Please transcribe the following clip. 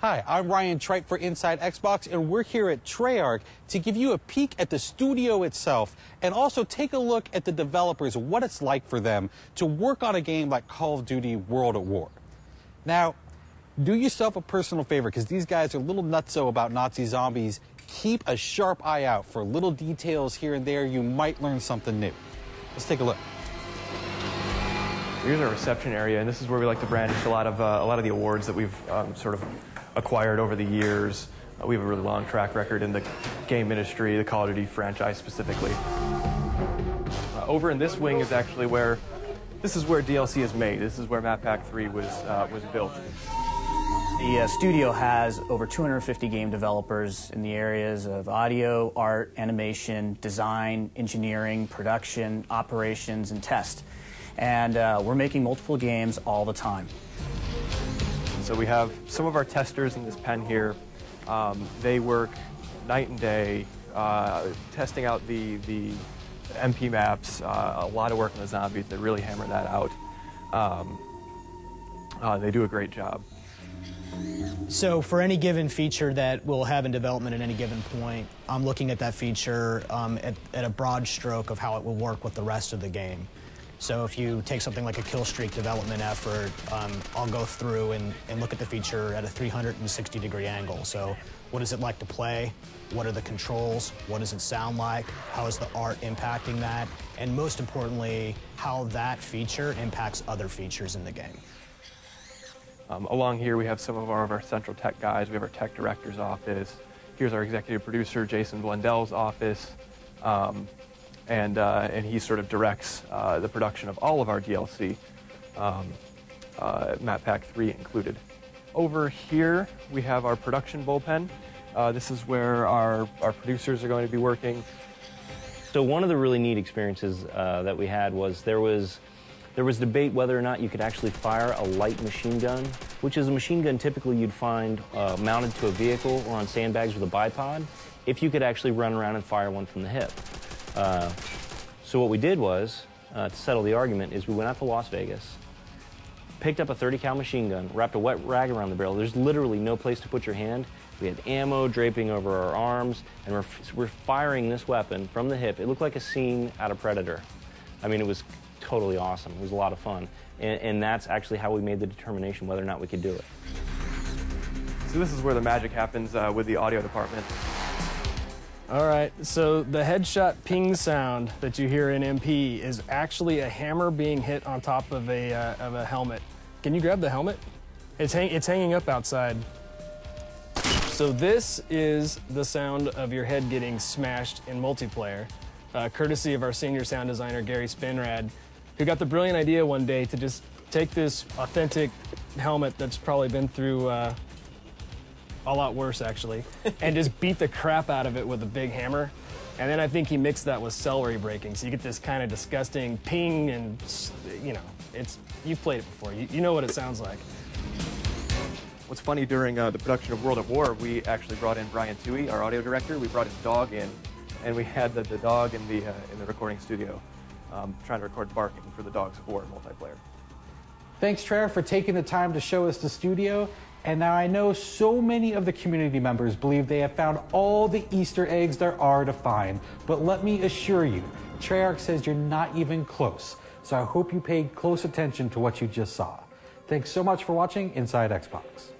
Hi, I'm Ryan Tripe for Inside Xbox, and we're here at Treyarch to give you a peek at the studio itself and also take a look at the developers, what it's like for them to work on a game like Call of Duty World at War. Now, do yourself a personal favor, because these guys are a little nutso about Nazi zombies. Keep a sharp eye out for little details here and there. You might learn something new. Let's take a look. Here's our reception area, and this is where we like to brandish a lot of the awards that we've sort of acquired over the years. We have a really long track record in the game industry, the Call of Duty franchise specifically. Over in this wing is actually where DLC is made. This is where Map Pack 3 was built. The studio has over 250 game developers in the areas of audio, art, animation, design, engineering, production, operations, and test. And we're making multiple games all the time. So we have some of our testers in this pen here. They work night and day, testing out the MP maps, a lot of work on the zombies. They really hammer that out. They do a great job. So for any given feature that we'll have in development at any given point, I'm looking at that feature at a broad stroke of how it will work with the rest of the game. So if you take something like a kill streak development effort, I'll go through and look at the feature at a 360-degree angle. So what is it like to play? What are the controls? What does it sound like? How is the art impacting that? And most importantly, how that feature impacts other features in the game. Along here, we have some of our central tech guys. We have our tech director's office. Here's our executive producer, Jason Blundell's office. And he sort of directs the production of all of our DLC, Map Pack 3 included. Over here, we have our production bullpen. This is where our producers are going to be working. So one of the really neat experiences that we had was there was debate whether or not you could actually fire a light machine gun, which is a machine gun typically you'd find mounted to a vehicle or on sandbags with a bipod, if you could actually run around and fire one from the hip. So what we did was, to settle the argument, is we went out to Las Vegas, picked up a 30 cal machine gun, wrapped a wet rag around the barrel. There's literally no place to put your hand. We had ammo draping over our arms, and we're firing this weapon from the hip. It looked like a scene out of Predator. I mean, it was totally awesome. It was a lot of fun. And that's actually how we made the determination whether or not we could do it. So this is where the magic happens with the audio department. All right, so the headshot ping sound that you hear in MP is actually a hammer being hit on top of a helmet. Can you grab the helmet? It's hanging up outside. So this is the sound of your head getting smashed in multiplayer, courtesy of our senior sound designer, Gary Spinrad, who got the brilliant idea one day to just take this authentic helmet that's probably been through a lot worse, actually, and just beat the crap out of it with a big hammer. And then I think he mixed that with celery breaking, so you get this kind of disgusting ping, and you know, you've played it before. You know what it sounds like. What's funny, during the production of World at War, we actually brought in Brian Toohey, our audio director. We brought his dog in, and we had the dog in the recording studio trying to record barking for the Dogs of War multiplayer. Thanks, Treyarch, for taking the time to show us the studio. And now I know so many of the community members believe they have found all the Easter eggs there are to find. But let me assure you, Treyarch says you're not even close. So I hope you paid close attention to what you just saw. Thanks so much for watching Inside Xbox.